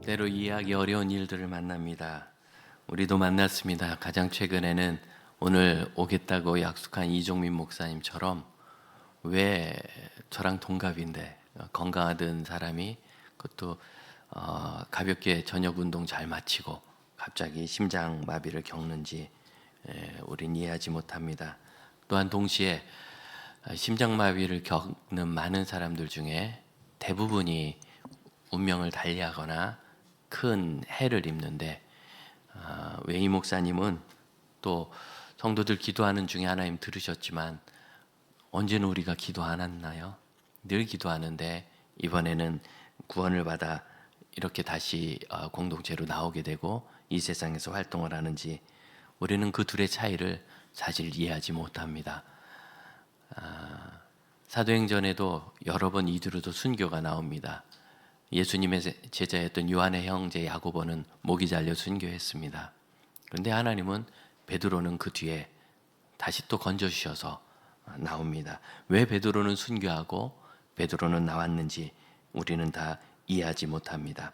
때때로 이해하기 어려운 일들을 만납니다. 우리도 만났습니다. 가장 최근에는 오늘 오겠다고 약속한 이종민 목사님처럼 왜 저랑 동갑인데 건강하던 사람이 그것도 가볍게 저녁 운동 잘 마치고 갑자기 심장 마비를 겪는지 우린 이해하지 못합니다. 또한 동시에 심장 마비를 겪는 많은 사람들 중에 대부분이 운명을 달리하거나 큰 해를 입는데 웨이 목사님은 또 성도들 기도하는 중에 하나님 들으셨지만 언제는 우리가 기도 안 했나요? 늘 기도하는데 이번에는 구원을 받아 이렇게 다시 공동체로 나오게 되고 이 세상에서 활동을 하는지 우리는 그 둘의 차이를 사실 이해하지 못합니다. 사도행전에도 여러 번 이두로도 순교가 나옵니다. 예수님의 제자였던 요한의 형제 야고보는 목이 잘려 순교했습니다. 그런데 하나님은 베드로는 그 뒤에 다시 또 건져주셔서 나옵니다. 왜 베드로는 순교하고 베드로는 나왔는지 우리는 다 이해하지 못합니다.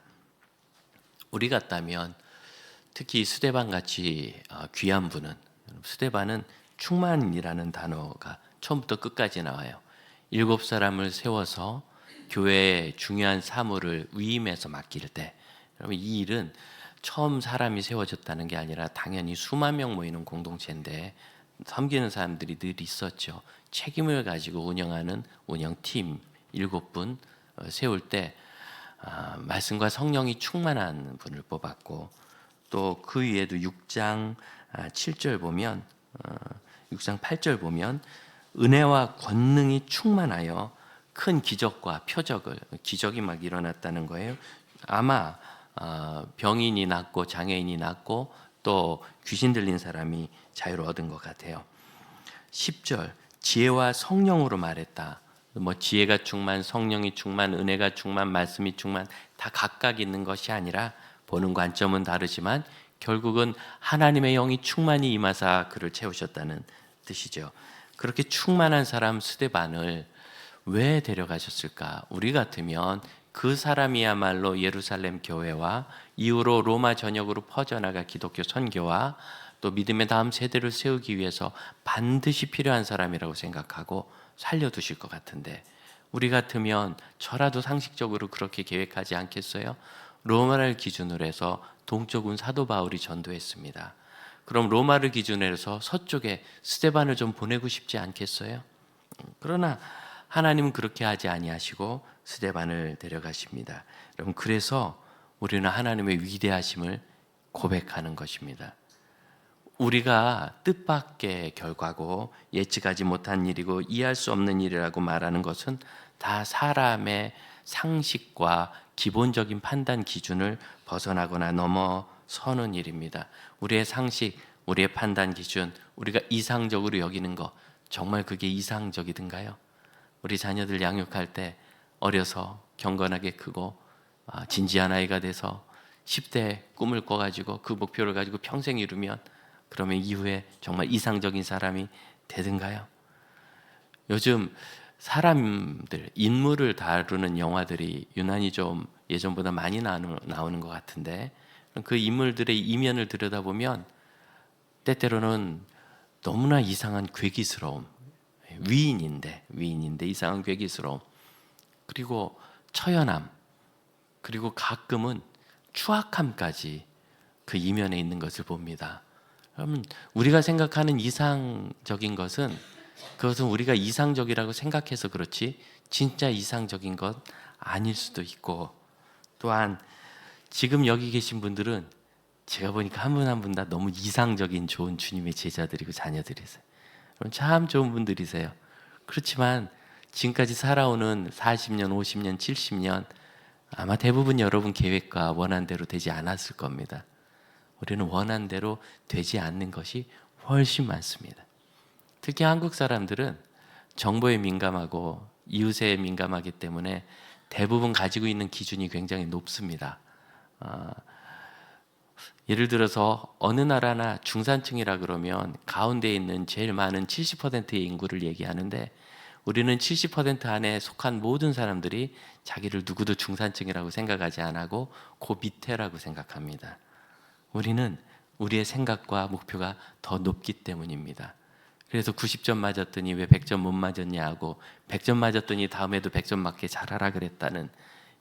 우리 같다면 특히 스데반 같이 귀한 분은, 스데반은 충만이라는 단어가 처음부터 끝까지 나와요. 7사람을 세워서 교회의 중요한 사물을 위임해서 맡길 때, 그러면 이 일은 처음 사람이 세워졌다는 게 아니라 당연히 수만 명 모이는 공동체인데 섬기는 사람들이 늘 있었죠. 책임을 가지고 운영하는 운영팀 7분 세울 때 말씀과 성령이 충만한 분을 뽑았고, 또 그 위에도 6장 7절 보면 6장 8절 보면 은혜와 권능이 충만하여 큰 기적과 표적을, 기적이 막 일어났다는 거예요. 아마 병인이 낫고 장애인이 낫고 또 귀신 들린 사람이 자유를 얻은 것 같아요. 10절 지혜와 성령으로 말했다. 뭐 지혜가 충만, 성령이 충만, 은혜가 충만, 말씀이 충만 다 각각 있는 것이 아니라 보는 관점은 다르지만 결국은 하나님의 영이 충만히 임하사 그를 채우셨다는 뜻이죠. 그렇게 충만한 사람 스데반을 왜 데려가셨을까? 우리 같으면 그 사람이야말로 예루살렘 교회와 이후로 로마 전역으로 퍼져나가 기독교 선교와 또 믿음의 다음 세대를 세우기 위해서 반드시 필요한 사람이라고 생각하고 살려두실 것 같은데, 우리 같으면 저라도 상식적으로 그렇게 계획하지 않겠어요? 로마를 기준으로 해서 동쪽은 사도 바울이 전도했습니다. 그럼 로마를 기준으로 해서 서쪽에 스데반을 좀 보내고 싶지 않겠어요? 그러나 하나님은 그렇게 하지 아니하시고 스데반을 데려가십니다. 여러분, 그래서 우리는 하나님의 위대하심을 고백하는 것입니다. 우리가 뜻밖의 결과고 예측하지 못한 일이고 이해할 수 없는 일이라고 말하는 것은 다 사람의 상식과 기본적인 판단 기준을 벗어나거나 넘어서는 일입니다. 우리의 상식, 우리의 판단 기준, 우리가 이상적으로 여기는 것, 정말 그게 이상적이든가요? 우리 자녀들 양육할 때 어려서 경건하게 크고 진지한 아이가 돼서 10대 꿈을 꿔가지고 그 목표를 가지고 평생 이루면 그러면 이후에 정말 이상적인 사람이 되든가요? 요즘 사람들, 인물을 다루는 영화들이 유난히 좀 예전보다 많이 나오는 것 같은데, 그 인물들의 이면을 들여다보면 때때로는 너무나 이상한 괴기스러움, 위인인데 이상한 괴기스러움, 그리고 처연함, 그리고 가끔은 추악함까지 그 이면에 있는 것을 봅니다. 그러면 우리가 생각하는 이상적인 것은, 그것은 우리가 이상적이라고 생각해서 그렇지 진짜 이상적인 것 아닐 수도 있고, 또한 지금 여기 계신 분들은 제가 보니까 한 분 한 분 다 너무 이상적인 좋은 주님의 제자들이고 자녀들이세요. 참 좋은 분들이세요. 그렇지만 지금까지 살아오는 40년, 50년, 70년 아마 대부분 여러분 계획과 원한 대로 되지 않았을 겁니다. 우리는 원한 대로 되지 않는 것이 훨씬 많습니다. 특히 한국 사람들은 정보에 민감하고 이웃에 민감하기 때문에 대부분 가지고 있는 기준이 굉장히 높습니다. 예를 들어서 어느 나라나 중산층이라 그러면 가운데 있는 제일 많은 70%의 인구를 얘기하는데, 우리는 70% 안에 속한 모든 사람들이 자기를 누구도 중산층이라고 생각하지 않고 그 밑에라고 생각합니다. 우리는 우리의 생각과 목표가 더 높기 때문입니다. 그래서 90점 맞았더니 왜 100점 못 맞았냐 하고 100점 맞았더니 다음에도 100점 맞게 잘하라 그랬다는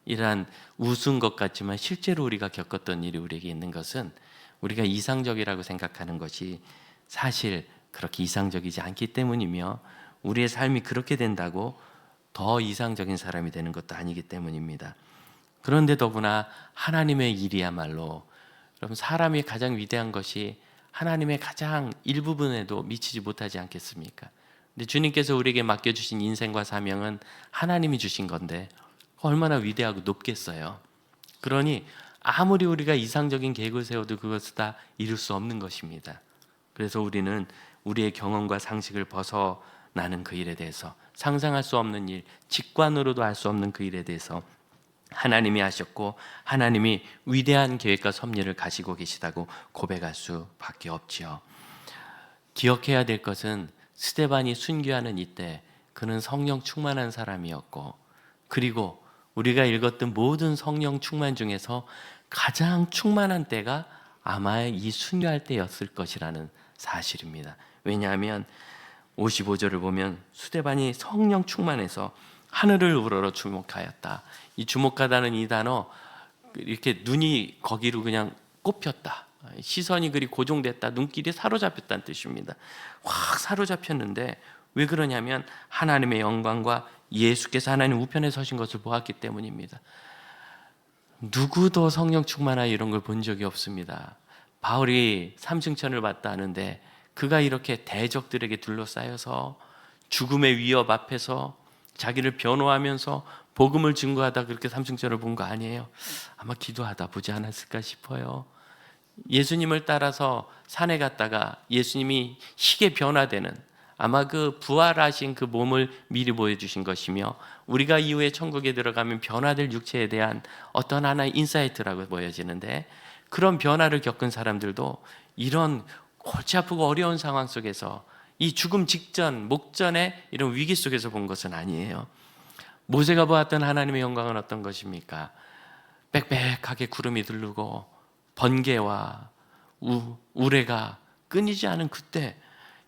이러한 우스운 것 같지만 실제로 우리가 겪었던 일이 우리에게 있는 것은 우리가 이상적이라고 생각하는 것이 사실 그렇게 이상적이지 않기 때문이며 우리의 삶이 그렇게 된다고 더 이상적인 사람이 되는 것도 아니기 때문입니다. 그런데 더구나 하나님의 일이야말로 여러분 사람이 가장 위대한 것이 하나님의 가장 일부분에도 미치지 못하지 않겠습니까? 근데 주님께서 우리에게 맡겨주신 인생과 사명은 하나님이 주신 건데 얼마나 위대하고 높겠어요. 그러니 아무리 우리가 이상적인 계획을 세워도 그것을 다 이룰 수 없는 것입니다. 그래서 우리는 우리의 경험과 상식을 벗어나는 그 일에 대해서 상상할 수 없는 일, 직관으로도 알 수 없는 그 일에 대해서 하나님이 하셨고 하나님이 위대한 계획과 섭리를 가지고 계시다고 고백할 수밖에 없지요. 기억해야 될 것은 스데반이 순교하는 이때 그는 성령 충만한 사람이었고 그리고 우리가 읽었던 모든 성령 충만 중에서 가장 충만한 때가 아마 이 순교할 때였을 것이라는 사실입니다. 왜냐하면 55절을 보면 스데반이 성령 충만해서 하늘을 우러러 주목하였다. 이 주목하다는 이 단어 이렇게 눈이 거기로 그냥 꼽혔다. 시선이 그리 고정됐다. 눈길이 사로잡혔다는 뜻입니다. 확 사로잡혔는데 왜 그러냐면 하나님의 영광과 예수께서 하나님 우편에 서신 것을 보았기 때문입니다. 누구도 성령 충만하여 이런 걸 본 적이 없습니다. 바울이 삼승천을 봤다 하는데 그가 이렇게 대적들에게 둘러싸여서 죽음의 위협 앞에서 자기를 변호하면서 복음을 증거하다 그렇게 삼승천을 본 거 아니에요. 아마 기도하다 보지 않았을까 싶어요. 예수님을 따라서 산에 갔다가 예수님이 희게 변화되는 아마 그 부활하신 그 몸을 미리 보여주신 것이며 우리가 이후에 천국에 들어가면 변화될 육체에 대한 어떤 하나의 인사이트라고 보여지는데 그런 변화를 겪은 사람들도 이런 골치 아프고 어려운 상황 속에서 이 죽음 직전, 목전에 이런 위기 속에서 본 것은 아니에요. 모세가 보았던 하나님의 영광은 어떤 것입니까? 빽빽하게 구름이 들르고 번개와 우레가 끊이지 않은 그때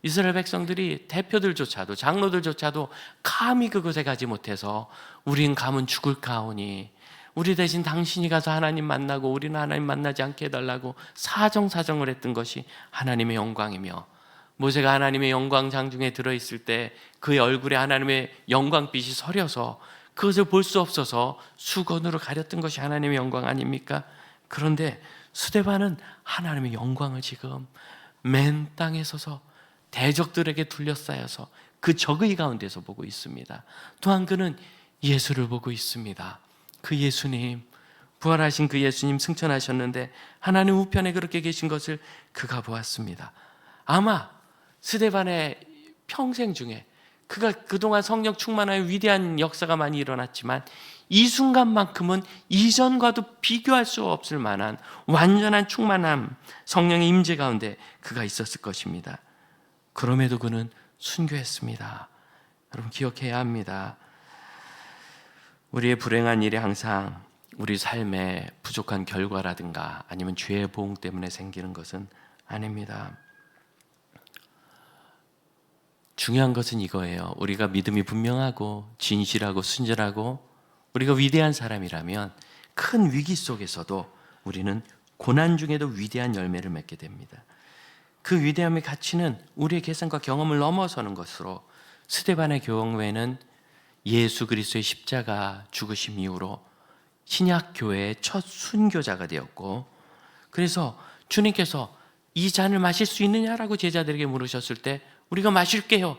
이스라엘 백성들이 대표들조차도 장로들조차도 감히 그곳에 가지 못해서 우린 가면 죽을까 하오니 우리 대신 당신이 가서 하나님 만나고 우리는 하나님 만나지 않게 해달라고 사정사정을 했던 것이 하나님의 영광이며 모세가 하나님의 영광 장중에 들어있을 때 그의 얼굴에 하나님의 영광빛이 서려서 그것을 볼 수 없어서 수건으로 가렸던 것이 하나님의 영광 아닙니까? 그런데 스데반은 하나님의 영광을 지금 맨 땅에 서서 대적들에게 둘러싸여서 그 적의 가운데서 보고 있습니다. 또한 그는 예수를 보고 있습니다. 그 예수님, 부활하신 그 예수님 승천하셨는데 하나님 우편에 그렇게 계신 것을 그가 보았습니다. 아마 스데반의 평생 중에 그가 그동안 성령 충만하여 위대한 역사가 많이 일어났지만 이 순간만큼은 이전과도 비교할 수 없을 만한 완전한 충만함, 성령의 임재 가운데 그가 있었을 것입니다. 그럼에도 그는 순교했습니다. 여러분 기억해야 합니다. 우리의 불행한 일이 항상 우리 삶의 부족한 결과라든가 아니면 죄의 보응 때문에 생기는 것은 아닙니다. 중요한 것은 이거예요. 우리가 믿음이 분명하고 진실하고 순전하고 우리가 위대한 사람이라면 큰 위기 속에서도 우리는 고난 중에도 위대한 열매를 맺게 됩니다. 그 위대함의 가치는 우리의 계산과 경험을 넘어서는 것으로 스데반의 경우에는 예수 그리스도의 십자가 죽으심 이후로 신약 교회의 첫 순교자가 되었고 그래서 주님께서 이 잔을 마실 수 있느냐라고 제자들에게 물으셨을 때 우리가 마실게요.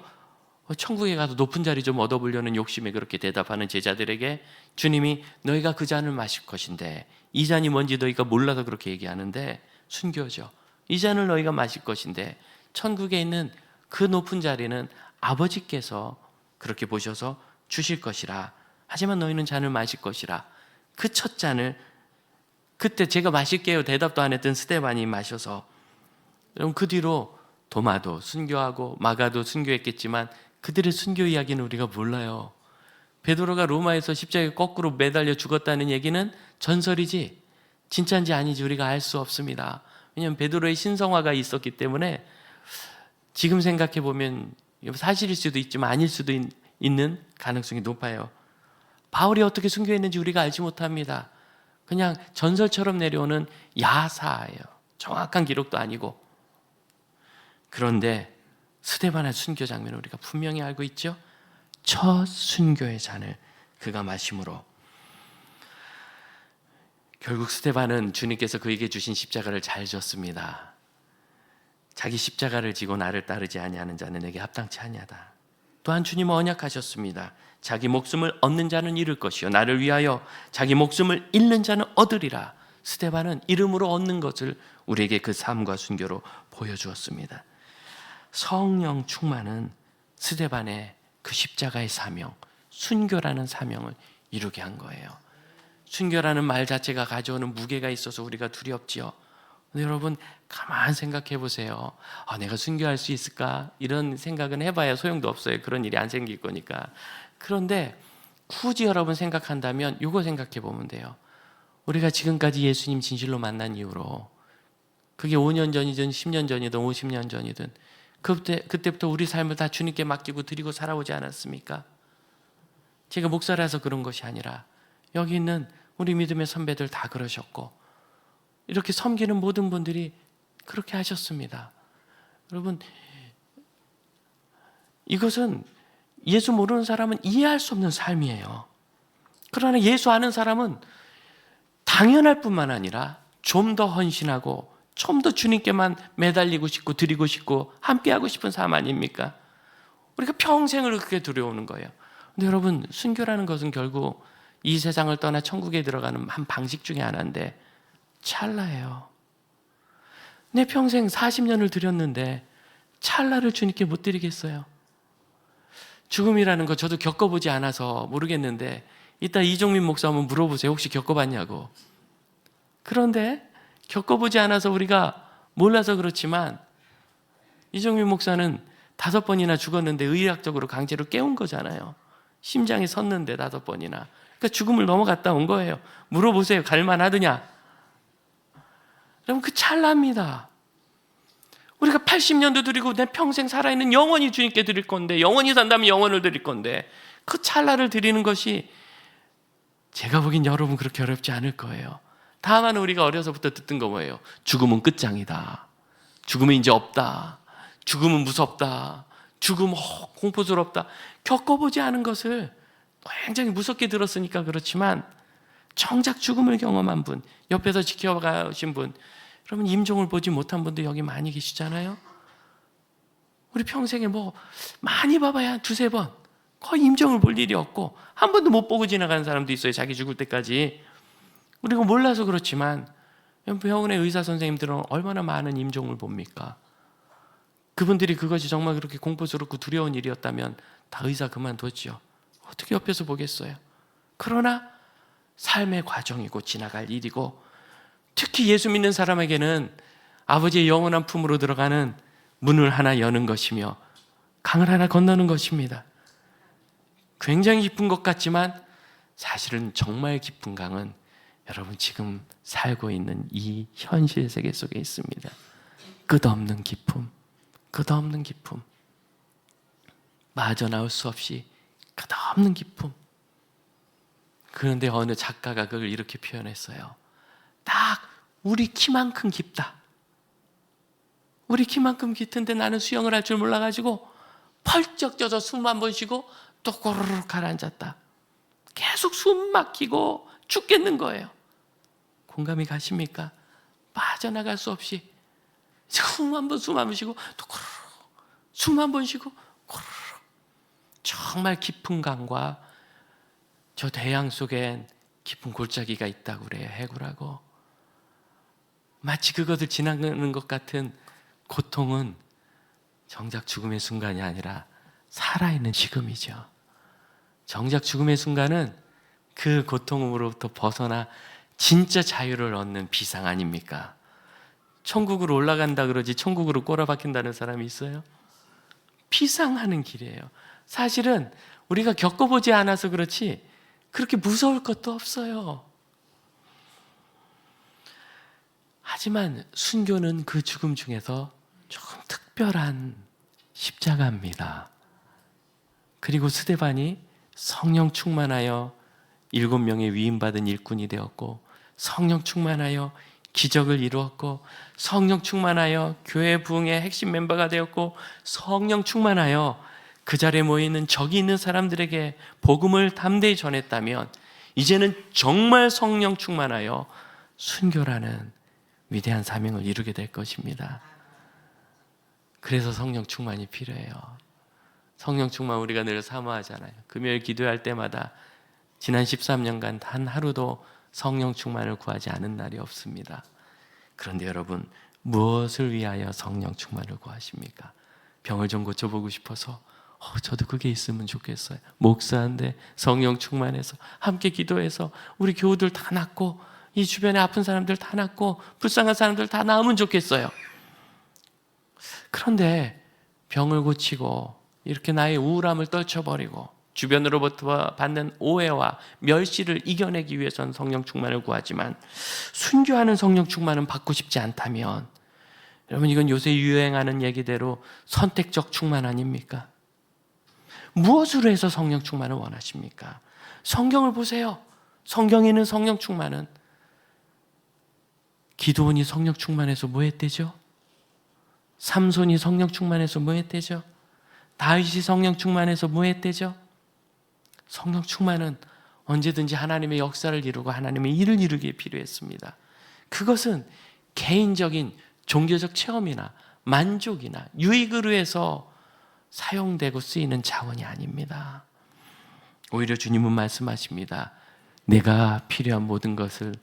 천국에 가서 높은 자리 좀 얻어보려는 욕심에 그렇게 대답하는 제자들에게 주님이 너희가 그 잔을 마실 것인데 이 잔이 뭔지 너희가 몰라서 그렇게 얘기하는데 순교죠. 이 잔을 너희가 마실 것인데 천국에 있는 그 높은 자리는 아버지께서 그렇게 보셔서 주실 것이라. 하지만 너희는 잔을 마실 것이라. 그 첫 잔을 그때 제가 마실게요 대답도 안 했던 스데반이 마셔서 여러분 그 뒤로 도마도 순교하고 마가도 순교했겠지만 그들의 순교 이야기는 우리가 몰라요. 베드로가 로마에서 십자가에 거꾸로 매달려 죽었다는 얘기는 전설이지 진짜인지 아닌지 우리가 알 수 없습니다. 왜냐하면 베드로의 신성화가 있었기 때문에 지금 생각해 보면 사실일 수도 있지만 아닐 수도 있는 가능성이 높아요. 바울이 어떻게 순교했는지 우리가 알지 못합니다. 그냥 전설처럼 내려오는 야사예요. 정확한 기록도 아니고. 그런데 스데반의 순교 장면을 우리가 분명히 알고 있죠. 첫 순교의 잔을 그가 마심으로 결국 스데반은 주님께서 그에게 주신 십자가를 잘 졌습니다. 자기 십자가를 지고 나를 따르지 아니하는 자는 내게 합당치 아니하다. 또한 주님은 언약하셨습니다. 자기 목숨을 얻는 자는 잃을 것이요 나를 위하여 자기 목숨을 잃는 자는 얻으리라. 스데반은 이름으로 얻는 것을 우리에게 그 삶과 순교로 보여주었습니다. 성령 충만은 스데반의 그 십자가의 사명, 순교라는 사명을 이루게 한 거예요. 순교라는 말 자체가 가져오는 무게가 있어서 우리가 두렵지요. 근데 여러분 가만 생각해 보세요. 내가 순교할 수 있을까? 이런 생각은 해봐야 소용도 없어요. 그런 일이 안 생길 거니까. 그런데 굳이 여러분 생각한다면 이거 생각해 보면 돼요. 우리가 지금까지 예수님 진실로 만난 이후로 그게 5년 전이든 10년 전이든 50년 전이든 그때부터 우리 삶을 다 주님께 맡기고 드리고 살아오지 않았습니까? 제가 목사라서 그런 것이 아니라 여기 있는 우리 믿음의 선배들 다 그러셨고 이렇게 섬기는 모든 분들이 그렇게 하셨습니다. 여러분 이것은 예수 모르는 사람은 이해할 수 없는 삶이에요. 그러나 예수 아는 사람은 당연할 뿐만 아니라 좀 더 헌신하고 좀 더 주님께만 매달리고 싶고 드리고 싶고 함께하고 싶은 삶 아닙니까? 우리가 평생을 그렇게 두려우는 거예요. 근데 여러분 순교라는 것은 결국 이 세상을 떠나 천국에 들어가는 한 방식 중에 하나인데 찰나예요. 내 평생 40년을 드렸는데 찰나를 주님께 못 드리겠어요. 죽음이라는 거 저도 겪어보지 않아서 모르겠는데 이따 이종민 목사 한번 물어보세요. 혹시 겪어봤냐고. 그런데 겪어보지 않아서 우리가 몰라서 그렇지만 이종민 목사는 5번이나 죽었는데 의학적으로 강제로 깨운 거잖아요. 심장이 섰는데 5번이나. 그러니까 죽음을 넘어갔다 온 거예요. 물어보세요. 갈만하더냐? 여러분 그 찰나입니다. 우리가 80년도 드리고 내 평생 살아있는 영원히 주님께 드릴 건데 영원히 산다면 영원을 드릴 건데 그 찰나를 드리는 것이 제가 보기엔 여러분 그렇게 어렵지 않을 거예요. 다만 우리가 어려서부터 듣던 거 뭐예요? 죽음은 끝장이다. 죽음은 이제 없다. 죽음은 무섭다. 죽음 공포스럽다. 겪어보지 않은 것을 굉장히 무섭게 들었으니까 그렇지만 정작 죽음을 경험한 분, 옆에서 지켜가신 분, 여러분 임종을 보지 못한 분도 여기 많이 계시잖아요. 우리 평생에 많이 봐봐야 2-3번 거의 임종을 볼 일이 없고 한 번도 못 보고 지나가는 사람도 있어요. 자기 죽을 때까지. 우리가 몰라서 그렇지만 병원의 의사 선생님들은 얼마나 많은 임종을 봅니까? 그분들이 그것이 정말 그렇게 공포스럽고 두려운 일이었다면 다 의사 그만뒀죠. 어떻게 옆에서 보겠어요? 그러나 삶의 과정이고 지나갈 일이고 특히 예수 믿는 사람에게는 아버지의 영원한 품으로 들어가는 문을 하나 여는 것이며 강을 하나 건너는 것입니다. 굉장히 깊은 것 같지만 사실은 정말 깊은 강은 여러분 지금 살고 있는 이 현실 세계 속에 있습니다. 끝없는 기쁨, 끝없는 기쁨, 빠져나올 수 없이 끝없는 기쁨. 그런데 어느 작가가 그걸 이렇게 표현했어요. 딱 우리 키만큼 깊다. 우리 키만큼 깊은데 나는 수영을 할 줄 몰라가지고 펄쩍 쪄서 숨 한 번 쉬고 또 고르륵 가라앉았다. 계속 숨 막히고 죽겠는 거예요. 공감이 가십니까? 빠져나갈 수 없이 숨 한 번 쉬고 또 고르륵 숨 한 번 쉬고 고르륵. 정말 깊은 강과 저 대양 속엔 깊은 골짜기가 있다고 그래요. 해구라고. 마치 그것을 지나가는 것 같은 고통은 정작 죽음의 순간이 아니라 살아있는 지금이죠. 정작 죽음의 순간은 그 고통으로부터 벗어나 진짜 자유를 얻는 비상 아닙니까? 천국으로 올라간다 그러지 천국으로 꼬라박힌다는 사람이 있어요? 비상하는 길이에요. 사실은 우리가 겪어보지 않아서 그렇지 그렇게 무서울 것도 없어요. 하지만 순교는 그 죽음 중에서 조금 특별한 십자가입니다. 그리고 스데반이 성령 충만하여 7명의 위임받은 일꾼이 되었고, 성령 충만하여 기적을 이루었고, 성령 충만하여 교회 부흥의 핵심 멤버가 되었고, 성령 충만하여 그 자리에 모여있는 적이 있는 사람들에게 복음을 담대히 전했다면, 이제는 정말 성령 충만하여 순교라는 위대한 사명을 이루게 될 것입니다. 그래서 성령 충만이 필요해요. 성령 충만 우리가 늘 사모하잖아요. 금요일 기도할 때마다 지난 13년간 단 하루도 성령 충만을 구하지 않은 날이 없습니다. 그런데 여러분, 무엇을 위하여 성령 충만을 구하십니까? 병을 좀 고쳐보고 싶어서 저도 그게 있으면 좋겠어요. 목사인데 성령 충만해서 함께 기도해서 우리 교우들 다 낫고 이 주변에 아픈 사람들 다 낫고 불쌍한 사람들 다 나으면 좋겠어요. 그런데 병을 고치고 이렇게 나의 우울함을 떨쳐버리고 주변으로부터 받는 오해와 멸시를 이겨내기 위해서는 성령 충만을 구하지만, 순교하는 성령 충만은 받고 싶지 않다면, 여러분, 이건 요새 유행하는 얘기대로 선택적 충만 아닙니까? 무엇으로 해서 성령 충만을 원하십니까? 성경을 보세요. 성경에 있는 성령 충만은 기도원이 성령 충만해서 뭐 했대죠? 삼손이 성령 충만해서 뭐 했대죠? 다윗이 성령 충만해서 뭐 했대죠? 성령 충만은 언제든지 하나님의 역사를 이루고 하나님의 일을 이루기에 필요했습니다. 그것은 개인적인 종교적 체험이나 만족이나 유익을 위해서 사용되고 쓰이는 자원이 아닙니다. 오히려 주님은 말씀하십니다. 내가 필요한 모든 것을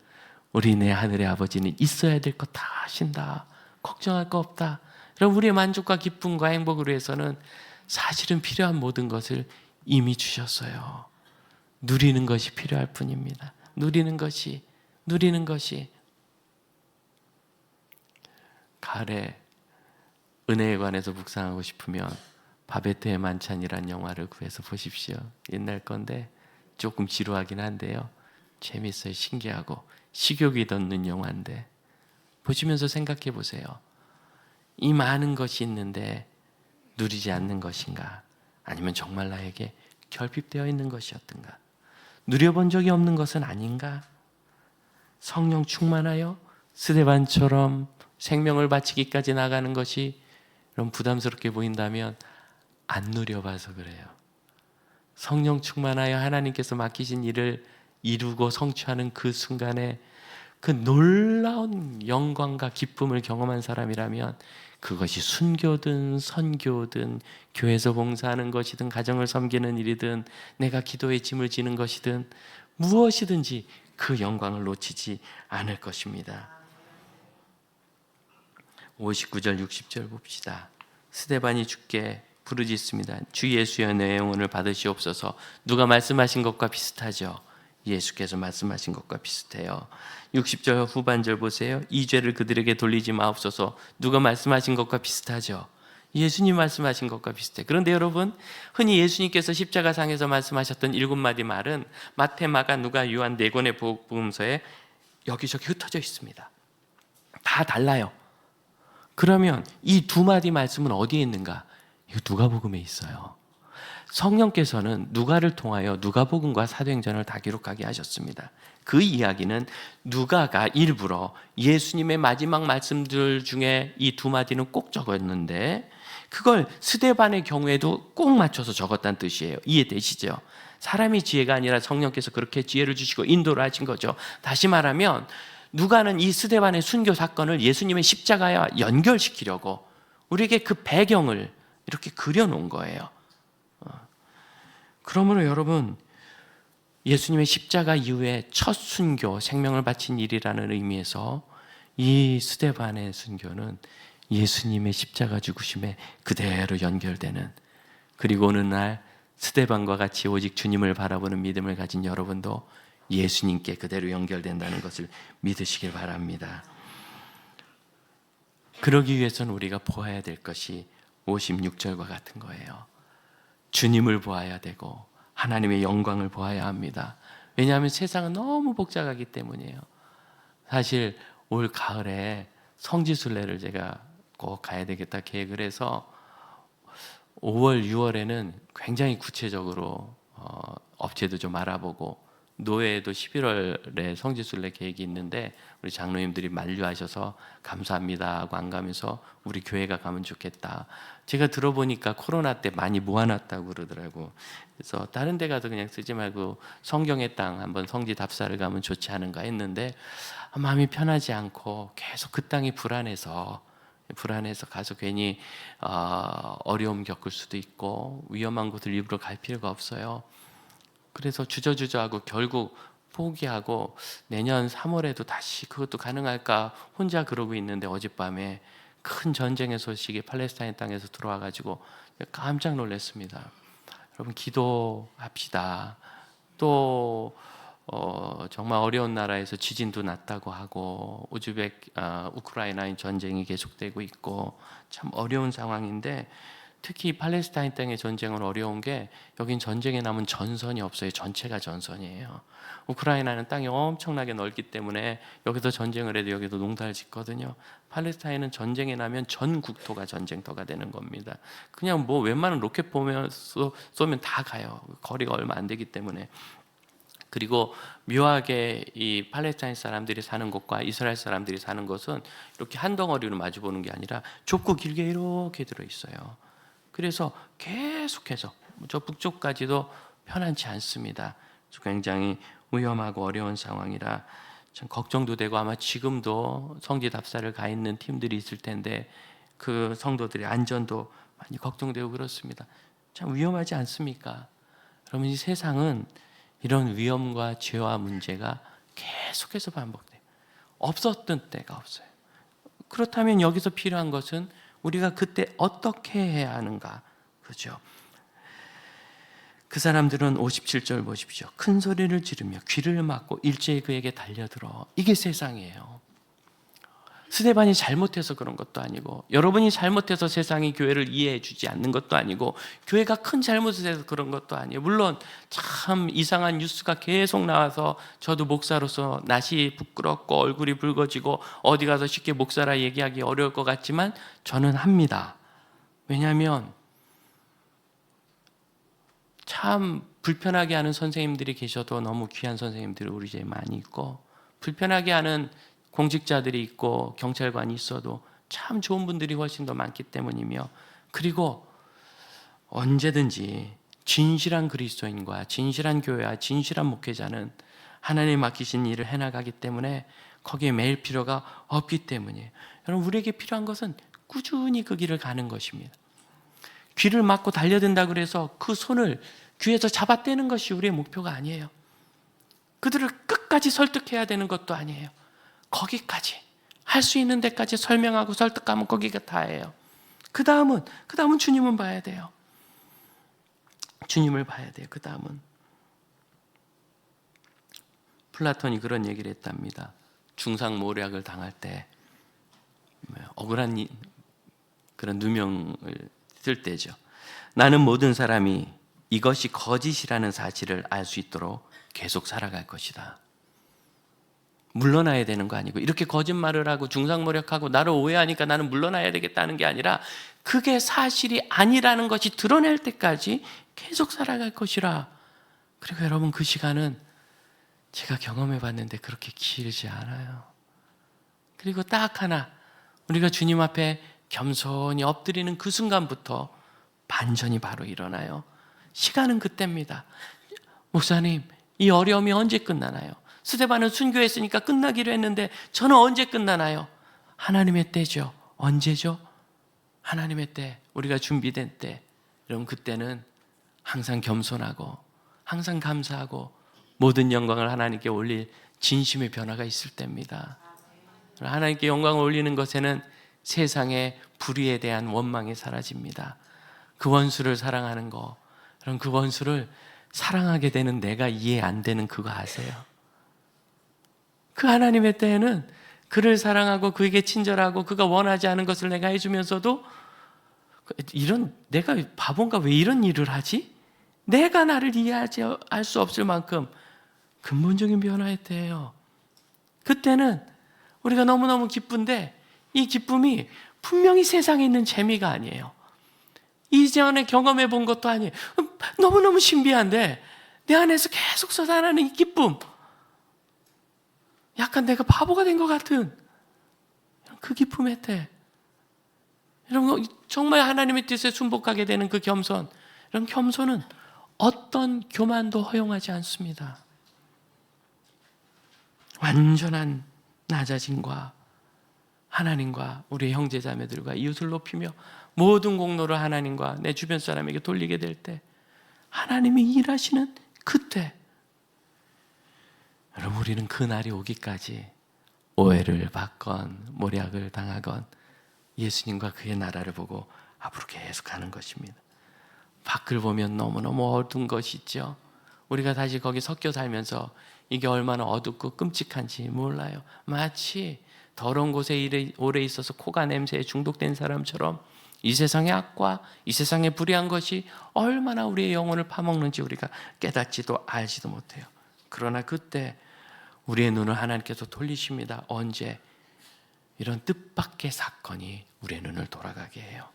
우리 내 하늘의 아버지는 있어야 될 것 다 하신다. 걱정할 거 없다. 여러분, 우리의 만족과 기쁨과 행복을 위해서는 사실은 필요한 모든 것을 이미 주셨어요. 누리는 것이 필요할 뿐입니다. 누리는 것이. 가을에 은혜에 관해서 묵상하고 싶으면 바베트의 만찬이란 영화를 구해서 보십시오. 옛날 건데 조금 지루하긴 한데요, 재밌어요. 신기하고 식욕이 돋는 영화인데 보시면서 생각해 보세요. 이 많은 것이 있는데 누리지 않는 것인가? 아니면 정말 나에게 결핍되어 있는 것이었던가? 누려본 적이 없는 것은 아닌가? 성령 충만하여 스데반처럼 생명을 바치기까지 나가는 것이 그럼 부담스럽게 보인다면 안 누려봐서 그래요. 성령 충만하여 하나님께서 맡기신 일을 이루고 성취하는 그 순간에 그 놀라운 영광과 기쁨을 경험한 사람이라면, 그것이 순교든 선교든 교회에서 봉사하는 것이든 가정을 섬기는 일이든 내가 기도의 짐을 지는 것이든 무엇이든지 그 영광을 놓치지 않을 것입니다. 59절 60절 봅시다. 스데반이 주께 부르짖습니다. 주 예수여, 내 영혼을 받으시옵소서. 누가 말씀하신 것과 비슷하죠? 예수께서 말씀하신 것과 비슷해요. 60절 후반절 보세요. 이 죄를 그들에게 돌리지 마옵소서. 누가 말씀하신 것과 비슷하죠? 예수님 말씀하신 것과 비슷해. 그런데 여러분, 흔히 예수님께서 십자가상에서 말씀하셨던 7마디 말은 마태, 마가, 누가, 요한 4권의 복음서에 여기저기 흩어져 있습니다. 다 달라요. 그러면 이 2마디 말씀은 어디에 있는가? 이거 누가복음에 있어요. 성령께서는 누가를 통하여 누가복음과 사도행전을 다 기록하게 하셨습니다. 그 이야기는 누가가 일부러 예수님의 마지막 말씀들 중에 이 2마디는 꼭 적었는데, 그걸 스데반의 경우에도 꼭 맞춰서 적었다는 뜻이에요. 이해되시죠? 사람이 지혜가 아니라 성령께서 그렇게 지혜를 주시고 인도를 하신 거죠. 다시 말하면 누가는 이 스데반의 순교 사건을 예수님의 십자가와 연결시키려고 우리에게 그 배경을 이렇게 그려놓은 거예요. 그러므로 여러분, 예수님의 십자가 이후에 첫 순교, 생명을 바친 일이라는 의미에서 이 스데반의 순교는 예수님의 십자가 죽으심에 그대로 연결되는, 그리고 어느 날 스데반과 같이 오직 주님을 바라보는 믿음을 가진 여러분도 예수님께 그대로 연결된다는 것을 믿으시길 바랍니다. 그러기 위해서는 우리가 보아야 될 것이 56절과 같은 거예요. 주님을 보아야 되고 하나님의 영광을 보아야 합니다. 왜냐하면 세상은 너무 복잡하기 때문이에요. 사실 올 가을에 성지순례를 제가 꼭 가야 되겠다 계획을 해서 5월, 6월에는 굉장히 구체적으로 업체도 좀 알아보고 노회에도 11월에 성지순례 계획이 있는데 우리 장로님들이 만류하셔서 감사합니다 하고 안 가면서 우리 교회가 가면 좋겠다. 제가 들어보니까 코로나 때 많이 모아놨다고 그러더라고. 그래서 다른 데 가도 그냥 쓰지 말고 성경의 땅 한번 성지 답사를 가면 좋지 않은가 했는데 마음이 편하지 않고 계속 그 땅이 불안해서 가서 괜히 어려움 겪을 수도 있고 위험한 곳을 일부러 갈 필요가 없어요. 그래서 주저주저하고 결국 포기하고 내년 3월에도 다시 그것도 가능할까 혼자 그러고 있는데 어젯밤에 큰 전쟁의 소식이 팔레스타인 땅에서 들어와가지고 깜짝 놀랐습니다. 여러분 기도합시다. 또 정말 어려운 나라에서 지진도 났다고 하고 우크라이나의 전쟁이 계속되고 있고 참 어려운 상황인데 특히 팔레스타인 땅의 전쟁은 어려운 게 여긴 전쟁에 남은 전선이 없어요. 전체가 전선이에요. 우크라이나는 땅이 엄청나게 넓기 때문에 여기서 전쟁을 해도 여기도 농사를 짓거든요. 팔레스타인은 전쟁에 나면 전 국토가 전쟁터가 되는 겁니다. 그냥 뭐 웬만한 로켓 쏘면 다 가요. 거리가 얼마 안 되기 때문에. 그리고 묘하게 이 팔레스타인 사람들이 사는 곳과 이스라엘 사람들이 사는 곳은 이렇게 한 덩어리로 마주 보는 게 아니라 좁고 길게 이렇게 들어 있어요. 그래서 계속해서 저 북쪽까지도 편안치 않습니다. 굉장히 위험하고 어려운 상황이라 참 걱정도 되고 아마 지금도 성지 답사를 가 있는 팀들이 있을 텐데 그 성도들의 안전도 많이 걱정되고 그렇습니다. 참 위험하지 않습니까? 여러분 이 세상은 이런 위험과 죄와 문제가 계속해서 반복돼요. 없었던 때가 없어요. 그렇다면 여기서 필요한 것은 우리가 그때 어떻게 해야 하는가? 그죠? 그 사람들은 57절 보십시오. 큰 소리를 지르며 귀를 막고 일제히 그에게 달려들어. 이게 세상이에요. 스데반이 잘못해서 그런 것도 아니고 여러분이 잘못해서 세상이 교회를 이해해 주지 않는 것도 아니고 교회가 큰 잘못을 해서 그런 것도 아니에요. 물론 참 이상한 뉴스가 계속 나와서 저도 목사로서 낯이 부끄럽고 얼굴이 붉어지고 어디 가서 쉽게 목사라 얘기하기 어려울 것 같지만 저는 합니다. 왜냐하면 참 불편하게 하는 선생님들이 계셔도 너무 귀한 선생님들이 우리 집에 많이 있고 불편하게 하는 공직자들이 있고 경찰관이 있어도 참 좋은 분들이 훨씬 더 많기 때문이며 그리고 언제든지 진실한 그리스도인과 진실한 교회와 진실한 목회자는 하나님 맡기신 일을 해나가기 때문에 거기에 매일 필요가 없기 때문이에요. 여러분 우리에게 필요한 것은 꾸준히 그 길을 가는 것입니다. 귀를 막고 달려든다 그래서 그 손을 귀에서 잡아떼는 것이 우리의 목표가 아니에요. 그들을 끝까지 설득해야 되는 것도 아니에요. 거기까지 할 수 있는 데까지 설명하고 설득하면 거기가 다예요. 그 다음은 주님은 봐야 돼요. 주님을 봐야 돼요. 그 다음은 플라톤이 그런 얘기를 했답니다. 중상모략을 당할 때 억울한 그런 누명을 쓸 때죠. 나는 모든 사람이 이것이 거짓이라는 사실을 알 수 있도록 계속 살아갈 것이다. 물러나야 되는 거 아니고 이렇게 거짓말을 하고 중상모략하고 나를 오해하니까 나는 물러나야 되겠다는 게 아니라 그게 사실이 아니라는 것이 드러낼 때까지 계속 살아갈 것이라. 그리고 여러분 그 시간은 제가 경험해 봤는데 그렇게 길지 않아요. 그리고 딱 하나 우리가 주님 앞에 겸손히 엎드리는 그 순간부터 반전이 바로 일어나요. 시간은 그때입니다. 목사님 이 어려움이 언제 끝나나요? 스데반은 순교했으니까 끝나기로 했는데 저는 언제 끝나나요? 하나님의 때죠. 언제죠? 하나님의 때, 우리가 준비된 때. 여러분 그때는 항상 겸손하고 항상 감사하고 모든 영광을 하나님께 올릴 진심의 변화가 있을 때입니다. 하나님께 영광을 올리는 것에는 세상의 불의에 대한 원망이 사라집니다. 그 원수를 사랑하는 거, 그럼 그 원수를 사랑하게 되는 내가 이해 안 되는 그거 아세요? 그 하나님의 때에는 그를 사랑하고 그에게 친절하고 그가 원하지 않은 것을 내가 해주면서도 이런, 내가 바본가, 왜 이런 일을 하지? 내가 나를 이해하지 알 수 없을 만큼 근본적인 변화였대요. 그때는 우리가 너무너무 기쁜데 이 기쁨이 분명히 세상에 있는 재미가 아니에요. 이전에 경험해 본 것도 아니에요. 너무너무 신비한데 내 안에서 계속 솟아나는 이 기쁨, 약간 내가 바보가 된 것 같은 그 기쁨의 이런 정말 하나님의 뜻에 순복하게 되는 그 겸손, 이런 겸손은 어떤 교만도 허용하지 않습니다. 완전한 나 자신과 하나님과 우리 형제자매들과 이웃을 높이며 모든 공로를 하나님과 내 주변 사람에게 돌리게 될 때, 하나님이 일하시는 그때, 여러분, 우리는 그 날이 오기까지 오해를 받건 모략을 당하건 예수님과 그의 나라를 보고 앞으로 계속 가는 것입니다. 밖을 보면 너무너무 어두운 것이 있죠. 우리가 다시 거기 섞여 살면서 이게 얼마나 어둡고 끔찍한지 몰라요. 마치 더러운 곳에 오래 있어서 코가 냄새에 중독된 사람처럼 이 세상의 악과 이 세상의 불의한 것이 얼마나 우리의 영혼을 파먹는지 우리가 깨닫지도 알지도 못해요. 그러나 그때 우리의 눈을 하나님께서 돌리십니다. 언제? 이런 뜻밖의 사건이 우리의 눈을 돌아가게 해요.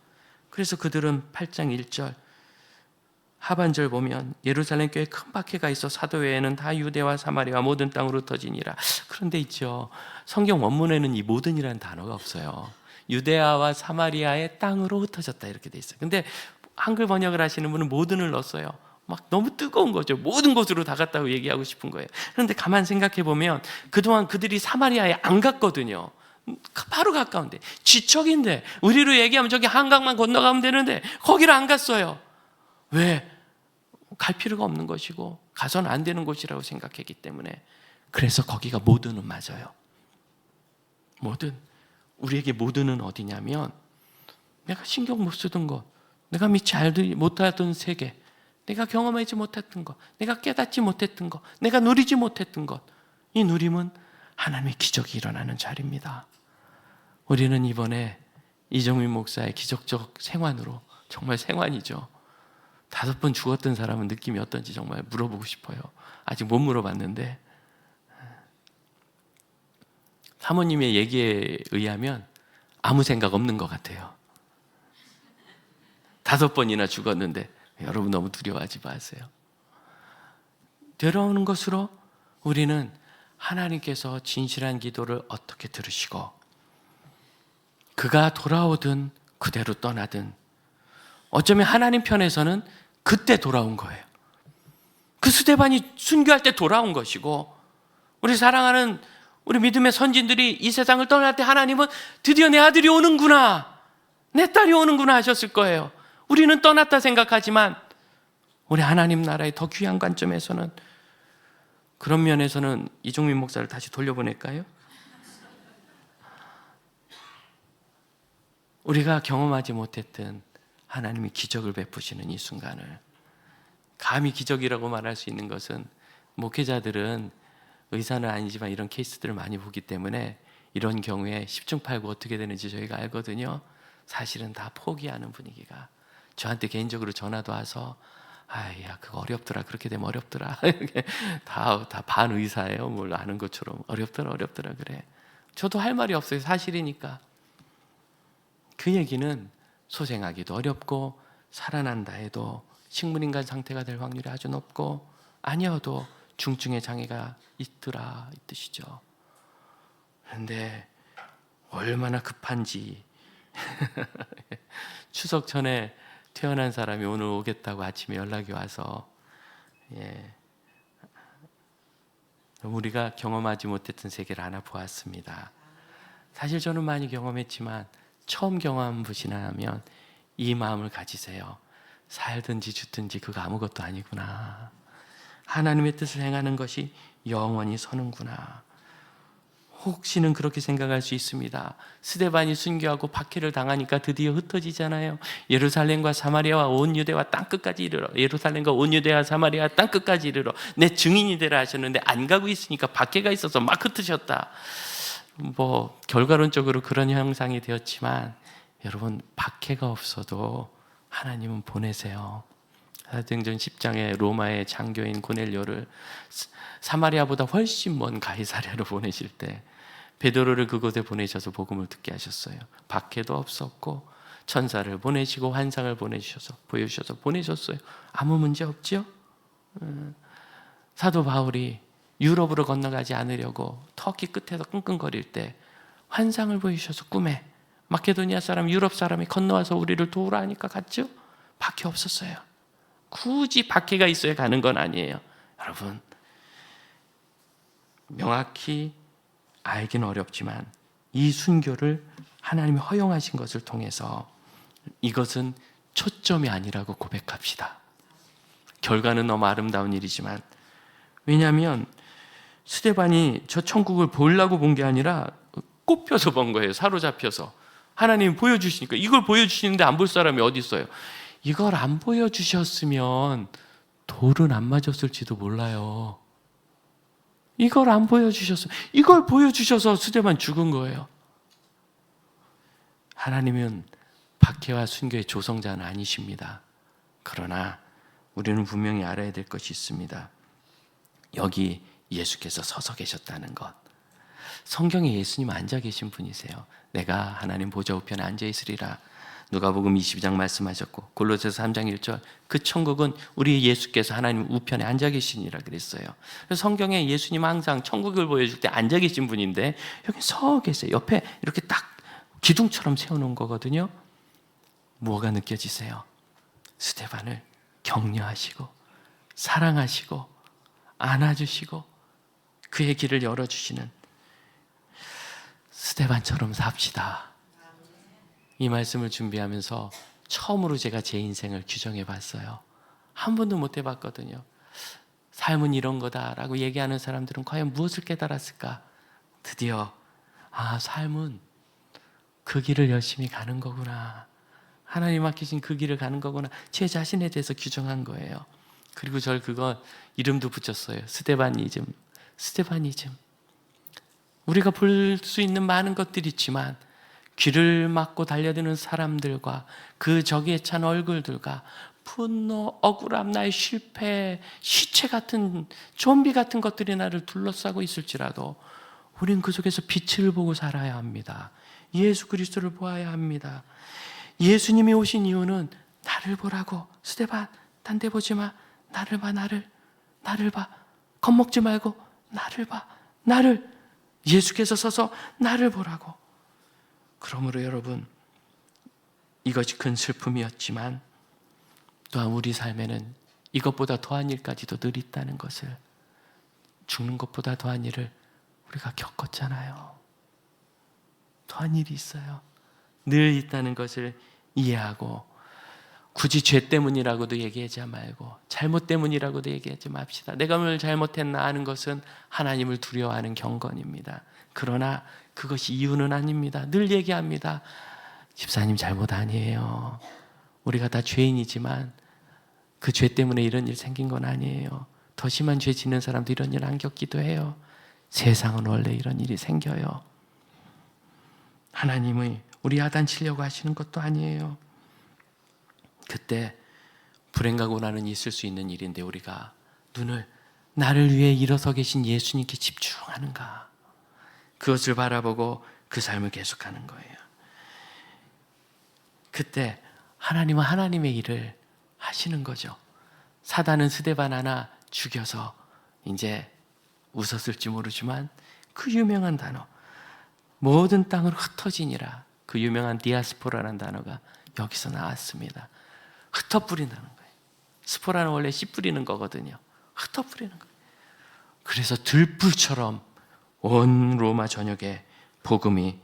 그래서 그들은 8장 1절 하반절 보면 예루살렘 교회에 큰 박해가 있어 사도 외에는 다 유대와 사마리아 모든 땅으로 흩어지니라. 그런데 있죠, 성경 원문에는 이 모든이라는 단어가 없어요. 유대아와 사마리아의 땅으로 흩어졌다 이렇게 돼 있어요. 근데 한글 번역을 하시는 분은 모든을 넣었어요. 막 너무 뜨거운 거죠. 모든 곳으로 다 갔다고 얘기하고 싶은 거예요. 그런데 가만 생각해 보면 그동안 그들이 사마리아에 안 갔거든요. 바로 가까운데, 지척인데, 우리로 얘기하면 저기 한강만 건너가면 되는데 거기를 안 갔어요. 왜? 갈 필요가 없는 것이고 가서는 안 되는 곳이라고 생각했기 때문에. 그래서 거기가 모든은 맞아요. 모든, 우리에게 모든은 어디냐면 내가 신경 못 쓰던 것, 내가 미처 알지 못하던 세계, 내가 경험하지 못했던 것, 내가 깨닫지 못했던 것, 내가 누리지 못했던 것, 이 누림은 하나님의 기적이 일어나는 자리입니다. 우리는 이번에 이정민 목사의 기적적 생환으로, 정말 생환이죠, 5번 죽었던 사람은 느낌이 어떤지 정말 물어보고 싶어요. 아직 못 물어봤는데, 사모님의 얘기에 의하면 아무 생각 없는 것 같아요. 5번이나 죽었는데. 여러분 너무 두려워하지 마세요. 되려오는 것으로 우리는 하나님께서 진실한 기도를 어떻게 들으시고 그가 돌아오든 그대로 떠나든 어쩌면 하나님 편에서는 그때 돌아온 거예요. 그 스데반이 순교할 때 돌아온 것이고, 우리 사랑하는 우리 믿음의 선진들이 이 세상을 떠날 때 하나님은 드디어 내 아들이 오는구나, 내 딸이 오는구나 하셨을 거예요. 우리는 떠났다 생각하지만 우리 하나님 나라의 더 귀한 관점에서는, 그런 면에서는 이종민 목사를 다시 돌려보낼까요? 우리가 경험하지 못했던 하나님이 기적을 베푸시는 이 순간을, 감히 기적이라고 말할 수 있는 것은, 목회자들은 의사는 아니지만 이런 케이스들을 많이 보기 때문에 이런 경우에 10중 8구 어떻게 되는지 저희가 알거든요. 사실은 다 포기하는 분위기가, 저한테 개인적으로 전화도 와서 아야 그거 어렵더라, 그렇게 되면 어렵더라 다 반의사예요. 뭘 아는 것처럼 어렵더라 그래. 저도 할 말이 없어요. 사실이니까. 그 얘기는 소생하기도 어렵고 살아난다 해도 식물인간 상태가 될 확률이 아주 높고, 아니어도 중증의 장애가 있더라 이 뜻이죠. 그런데 얼마나 급한지 추석 전에 태어난 사람이 오늘 오겠다고 아침에 연락이 와서, 우리가 경험하지 못했던 세계를 하나 보았습니다. 사실 저는 많이 경험했지만 처음 경험한 분이라면 이 마음을 가지세요. 살든지 죽든지 그거 아무것도 아니구나. 하나님의 뜻을 행하는 것이 영원히 서는구나. 혹시는 그렇게 생각할 수 있습니다. 스데반이 순교하고 박해를 당하니까 드디어 흩어지잖아요. 예루살렘과 사마리아와 온 유대와 땅끝까지 이르러, 예루살렘과 온 유대와 사마리아 땅끝까지 이르러 내 증인이 되라 하셨는데 안 가고 있으니까 박해가 있어서 막 흩으셨다. 결과론적으로 그런 형상이 되었지만 여러분, 박해가 없어도 하나님은 보내세요. 사도행전 10장에 로마의 장교인 고넬료를 사마리아보다 훨씬 먼 가이사랴로 보내실 때 베드로를 그곳에 보내셔서 복음을 듣게 하셨어요. 박해도 없었고 천사를 보내시고 환상을 보여주셔서 보내셨어요. 아무 문제 없죠? 사도 바울이 유럽으로 건너가지 않으려고 터키 끝에서 끙끙거릴 때 환상을 보여주셔서 꿈에 마케도니아 사람, 유럽 사람이 건너와서 우리를 도우라 하니까 갔죠? 박해 없었어요. 굳이 박해가 있어야 가는 건 아니에요. 여러분, 명확히 알긴 어렵지만 이 순교를 하나님이 허용하신 것을 통해서 이것은 초점이 아니라고 고백합시다. 결과는 너무 아름다운 일이지만, 왜냐하면 스데반이 저 천국을 보려고 본 게 아니라 꼽혀서 본 거예요. 사로잡혀서. 하나님이 보여주시니까. 이걸 보여주시는데 안 볼 사람이 어디 있어요? 이걸 안 보여주셨으면 돌은 안 맞았을지도 몰라요. 이걸 안 보여주셨어요. 이걸 보여주셔서 스데반 죽은 거예요. 하나님은 박해와 순교의 조성자는 아니십니다. 그러나 우리는 분명히 알아야 될 것이 있습니다. 여기 예수께서 서서 계셨다는 것. 성경에 예수님 앉아 계신 분이세요. 내가 하나님 보좌 우편에 앉아 있으리라. 누가복음 22장 말씀하셨고, 골로새서 3장 1절, 그 천국은 우리 예수께서 하나님 우편에 앉아 계시니라 그랬어요. 그래서 성경에 예수님 항상 천국을 보여줄 때 앉아 계신 분인데 여기 서 계세요. 옆에 이렇게 딱 기둥처럼 세워놓은 거거든요. 뭐가 느껴지세요? 스데반을 격려하시고 사랑하시고 안아주시고 그의 길을 열어주시는, 스데반처럼 삽시다. 이 말씀을 준비하면서 처음으로 제가 제 인생을 규정해 봤어요. 한 번도 못 해봤거든요. 삶은 이런 거다라고 얘기하는 사람들은 과연 무엇을 깨달았을까? 드디어 삶은 그 길을 열심히 가는 거구나. 하나님 맡기신 그 길을 가는 거구나. 제 자신에 대해서 규정한 거예요. 그리고 절 그거 이름도 붙였어요. 스데바니즘. 우리가 볼 수 있는 많은 것들이 있지만 귀를 막고 달려드는 사람들과 그 저기에 찬 얼굴들과 분노, 억울함, 나의 실패, 시체 같은 좀비 같은 것들이 나를 둘러싸고 있을지라도 우린 그 속에서 빛을 보고 살아야 합니다. 예수 그리스도를 보아야 합니다. 예수님이 오신 이유는 나를 보라고. 스데반, 딴 데 보지 마. 나를 봐. 나를 봐. 겁먹지 말고 나를 봐. 나를. 예수께서 서서 나를 보라고. 그러므로 여러분, 이것이 큰 슬픔이었지만 또한 우리 삶에는 이것보다 더한 일까지도 늘 있다는 것을, 죽는 것보다 더한 일을 우리가 겪었잖아요. 더한 일이 있어요. 늘 있다는 것을 이해하고, 굳이 죄 때문이라고도 얘기하지 말고 잘못 때문이라고도 얘기하지 맙시다. 내가 뭘 잘못했나 하는 것은 하나님을 두려워하는 경건입니다. 그러나 그것이 이유는 아닙니다. 늘 얘기합니다. 집사님 잘못 아니에요. 우리가 다 죄인이지만 그 죄 때문에 이런 일 생긴 건 아니에요. 더 심한 죄 짓는 사람도 이런 일 안 겪기도 해요. 세상은 원래 이런 일이 생겨요. 하나님이 우리 야단치려고 하시는 것도 아니에요. 그때 불행하고 나는 있을 수 있는 일인데 우리가 눈을 나를 위해 일어서 계신 예수님께 집중하는가, 그것을 바라보고 그 삶을 계속하는 거예요. 그때 하나님은 하나님의 일을 하시는 거죠. 사단은 스데반 하나 죽여서 이제 웃었을지 모르지만 그 유명한 단어, 모든 땅을 흩어지니라, 그 유명한 디아스포라라는 단어가 여기서 나왔습니다. 흩어뿌린다는 거예요. 스포라는 원래 씨 뿌리는 거거든요. 흩어뿌리는 거예요. 그래서 들불처럼 온 로마 전역에 복음이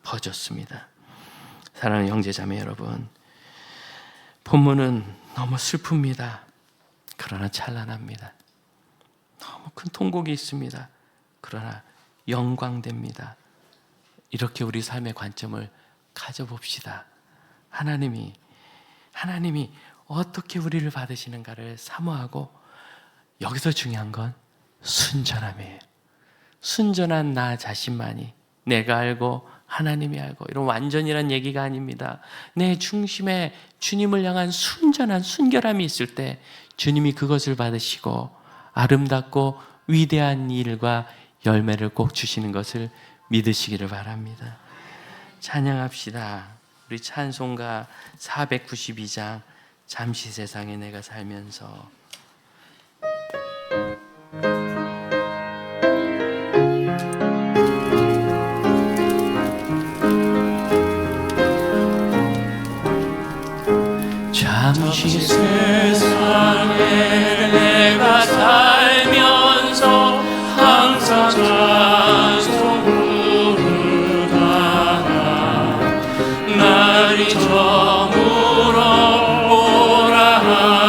퍼졌습니다. 사랑하는 형제자매 여러분, 본문은 너무 슬픕니다. 그러나 찬란합니다. 너무 큰 통곡이 있습니다. 그러나 영광됩니다. 이렇게 우리 삶의 관점을 가져봅시다. 하나님이 어떻게 우리를 받으시는가를 사모하고, 여기서 중요한 건 순전함이에요. 순전한 나 자신만이, 내가 알고 하나님이 알고. 이런 완전이란 얘기가 아닙니다. 내 중심에 주님을 향한 순전한 순결함이 있을 때 주님이 그것을 받으시고 아름답고 위대한 일과 열매를 꼭 주시는 것을 믿으시기를 바랍니다. 찬양합시다. 우리 찬송가 492장 잠시 세상에 내가 살면서. 잠시 세상에 내가 살면서 항상 찬송 부르다가 날이 저물어 오라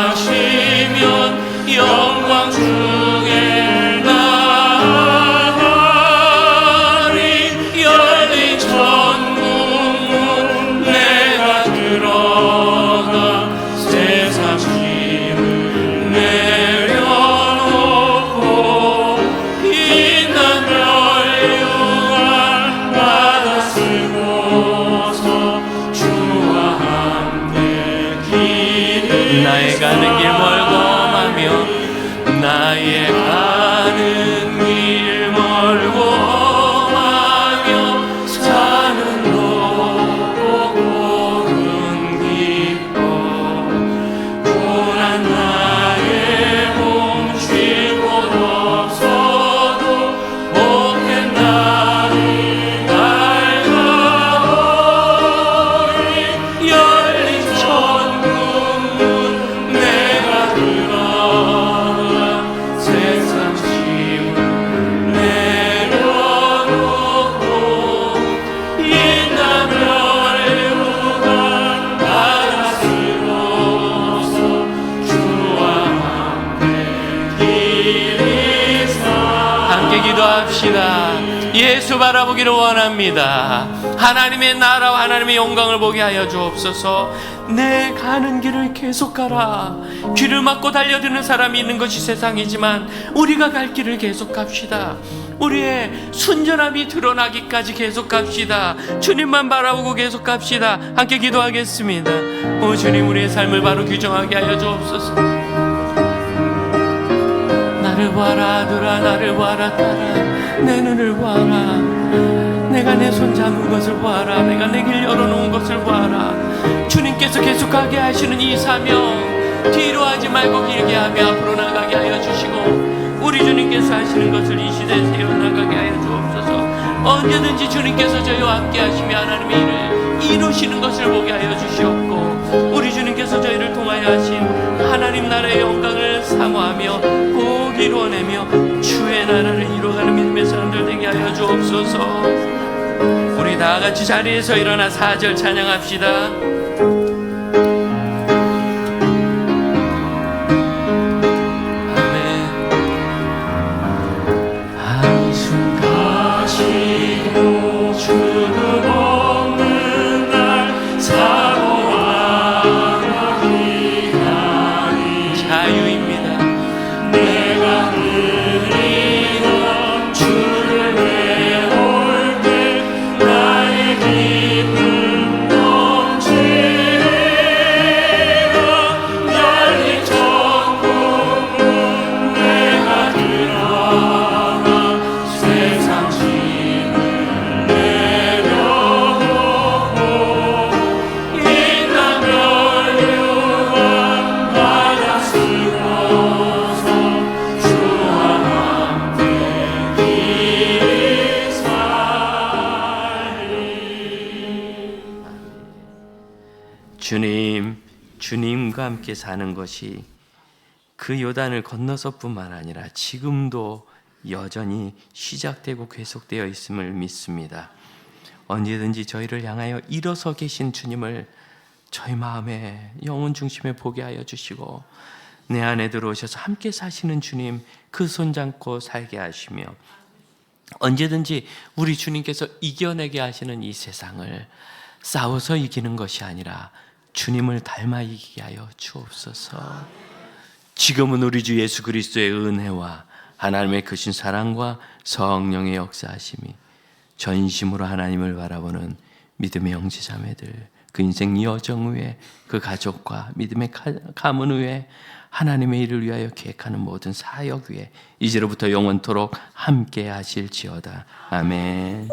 하시면 영광 중에 나가리. 열린 천국문 내가 들어가 세상 짐을 내려놓고 빛난 멸류관 받아 쓰고서 주와 함께 길을 나의 가는 길 멀고하며 나의 가는 길 멀고하며 사는 노고는 기뻐 고난 나의 몸 쉴 곳 없어도 복된 날이 밝아오리. 열린 천국문 내가 들어가 세상 짐을 내려놓고 빛난 멸류관 받아 쓰고서 주와 함께 길이 함께 기도합시다. 예수 바라보기를 원합니다. 하나님의 나라와 하나님의 영광을 보게 하여 주옵소서. 내 가는 길을 계속 가라. 귀를 막고 달려드는 사람이 있는 것이 세상이지만 우리가 갈 길을 계속 갑시다. 우리의 순전함이 드러나기까지 계속 갑시다. 주님만 바라보고 계속 갑시다. 함께 기도하겠습니다. 오 주님, 우리의 삶을 바로 규정하게 하여 주옵소서. 나를 보아라 아들아, 나를 보아라 딸아, 내 눈을 보아라. 내가 내 손 잡은 것을 보아라. 내가 내 길 열어놓은 것을 보아라. 주님께서 계속 가게 하시는 이 사명, 뒤로 하지 말고 길게 하며 앞으로 나가게 하여 주시고, 우리 주님께서 하시는 것을 이 시대에 세워나가게 하여 주옵소서. 언제든지 주님께서 저희와 함께 하시며 하나님의 일을 이루시는 것을 보게 하여 주시옵고, 우리 주님께서 저희를 통하여 하신 하나님 나라의 영광을 사모하며 꼭 이루어내며 주의 나라를 이루어가는 믿음의 사람들 되게 하여 주옵소서. 우리 다 같이 자리에서 일어나 4절 찬양합시다. 아멘. 한숨 가시고 주름 없는 날 사고하며 기다리 자유입니다. 내가 그리던 주를 배울 때 나의 기쁨 넘치리라. 열린 천국문 내가 들어가 세상 짐을 내려놓고 빛난 멸류관 받아 쓰고서 주와 함께 길이 살리. 주님과 함께 사는 것이 그 요단을 건너서뿐만 아니라 지금도 여전히 시작되고 계속되어 있음을 믿습니다. 언제든지 저희를 향하여 일어서 계신 주님을 저희 마음에 영혼 중심에 보게 하여 주시고, 내 안에 들어오셔서 함께 사시는 주님 그 손잡고 살게 하시며, 언제든지 우리 주님께서 이겨내게 하시는 이 세상을 싸워서 이기는 것이 아니라 주님을 닮아 이기게 하여 주옵소서. 지금은 우리 주 예수 그리스도의 은혜와 하나님의 크신 사랑과 성령의 역사하심이 전심으로 하나님을 바라보는 믿음의 형제자매들, 그 인생 여정 위에 그 가족과 믿음의 가문 위에 하나님의 일을 위하여 계획하는 모든 사역 위에 이제로부터 영원토록 함께 하실지어다. 아멘.